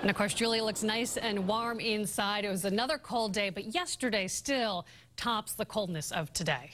And of course, Julia looks nice and warm inside. It was another cold day, but yesterday still tops the coldness of today.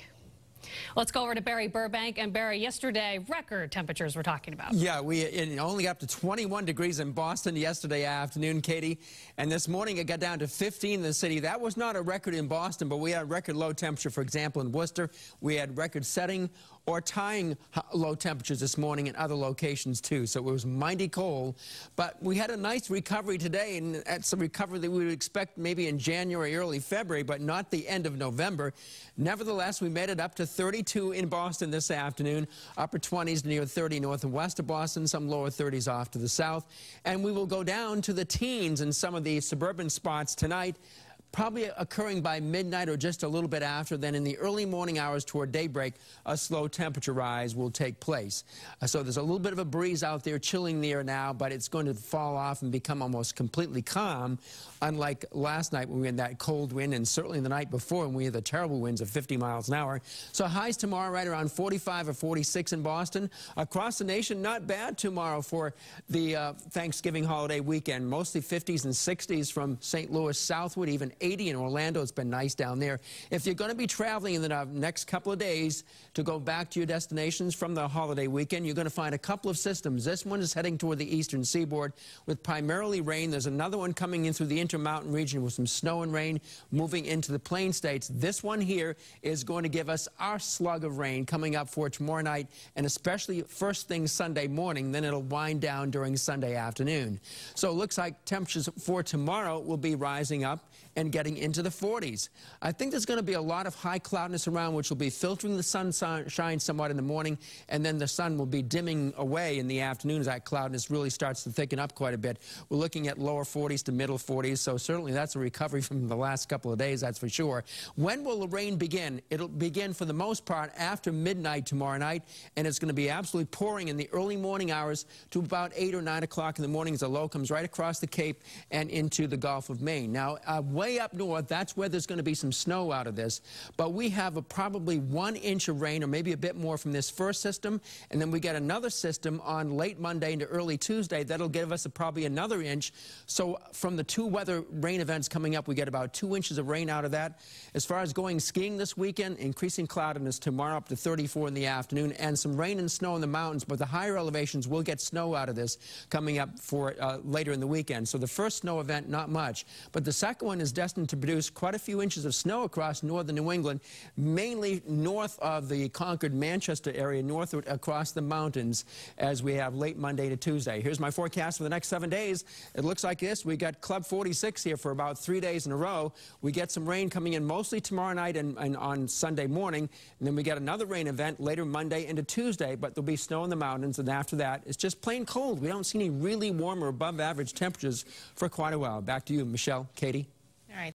Let's go over to Barry Burbank. And Barry, yesterday, record temperatures we're talking about. Yeah, it only got up to 21 degrees in Boston yesterday afternoon, Katie. And this morning it got down to 15 in the city. That was not a record in Boston, but we had record low temperature, for example, in Worcester. We had record setting or tying low temperatures this morning in other locations, too. So it was mighty cold. But we had a nice recovery today, and that's a recovery that we would expect maybe in January, early February, but not the end of November. Nevertheless, we made it up to 32 in Boston this afternoon, upper 20s near 30 north and west of Boston, some lower 30s off to the south. And we will go down to the teens in some of the suburban spots tonight, probably occurring by midnight or just a little bit after. Then in the early morning hours toward daybreak, a slow temperature rise will take place. So there's a little bit of a breeze out there, chilling the air now, but it's going to fall off and become almost completely calm, unlike last night when we had that cold wind, and certainly the night before when we had the terrible winds of 50 miles an hour. So highs tomorrow right around 45 or 46 in Boston. Across the nation, not bad tomorrow for the Thanksgiving holiday weekend. Mostly 50s and 60s from St. Louis southward, even 80 in Orlando. It's been nice down there. If you're going to be traveling in the next couple of days to go back to your destinations from the holiday weekend, you're going to find a couple of systems. This one is heading toward the eastern seaboard with primarily rain. There's another one coming in through the intermountain region with some snow and rain moving into the plain states. This one here is going to give us our slug of rain coming up for tomorrow night, and especially first thing Sunday morning. Then it'll wind down during Sunday afternoon. So it looks like temperatures for tomorrow will be rising up and getting into the 40s. I think there's going to be a lot of high cloudness around, which will be filtering the sunshine somewhat in the morning, and then the sun will be dimming away in the afternoon as that cloudness really starts to thicken up quite a bit. We're looking at lower 40s to middle 40s, so certainly that's a recovery from the last couple of days, that's for sure. When will the rain begin? It'll begin for the most part after midnight tomorrow night, and it's going to be absolutely pouring in the early morning hours to about 8 or 9 o'clock in the morning as the low comes right across the Cape and into the Gulf of Maine. Now, way up north, that's where there's going to be some snow out of this, but we have probably 1 inch of rain or maybe a bit more from this first system, and then we get another system on late Monday into early Tuesday that'll give us probably another inch. So from the 2 weather rain events coming up, we get about 2 inches of rain out of that. As far as going skiing this weekend, increasing cloudiness tomorrow up to 34 in the afternoon, and some rain and snow in the mountains, but the higher elevations will get snow out of this coming up for later in the weekend. So the first snow event, not much, but the second one is destined to produce quite a few inches of snow across northern New England, mainly north of the Concord, Manchester area, northward across the mountains as we have late Monday to Tuesday. Here's my forecast for the next 7 days. It looks like this. We got Club 46 here for about 3 days in a row. We get some rain coming in mostly tomorrow night and on Sunday morning, and then we get another rain event later Monday into Tuesday, but there'll be snow in the mountains, and after that, it's just plain cold. We don't see any really warm or above average temperatures for quite a while. Back to you, Michelle, Katie.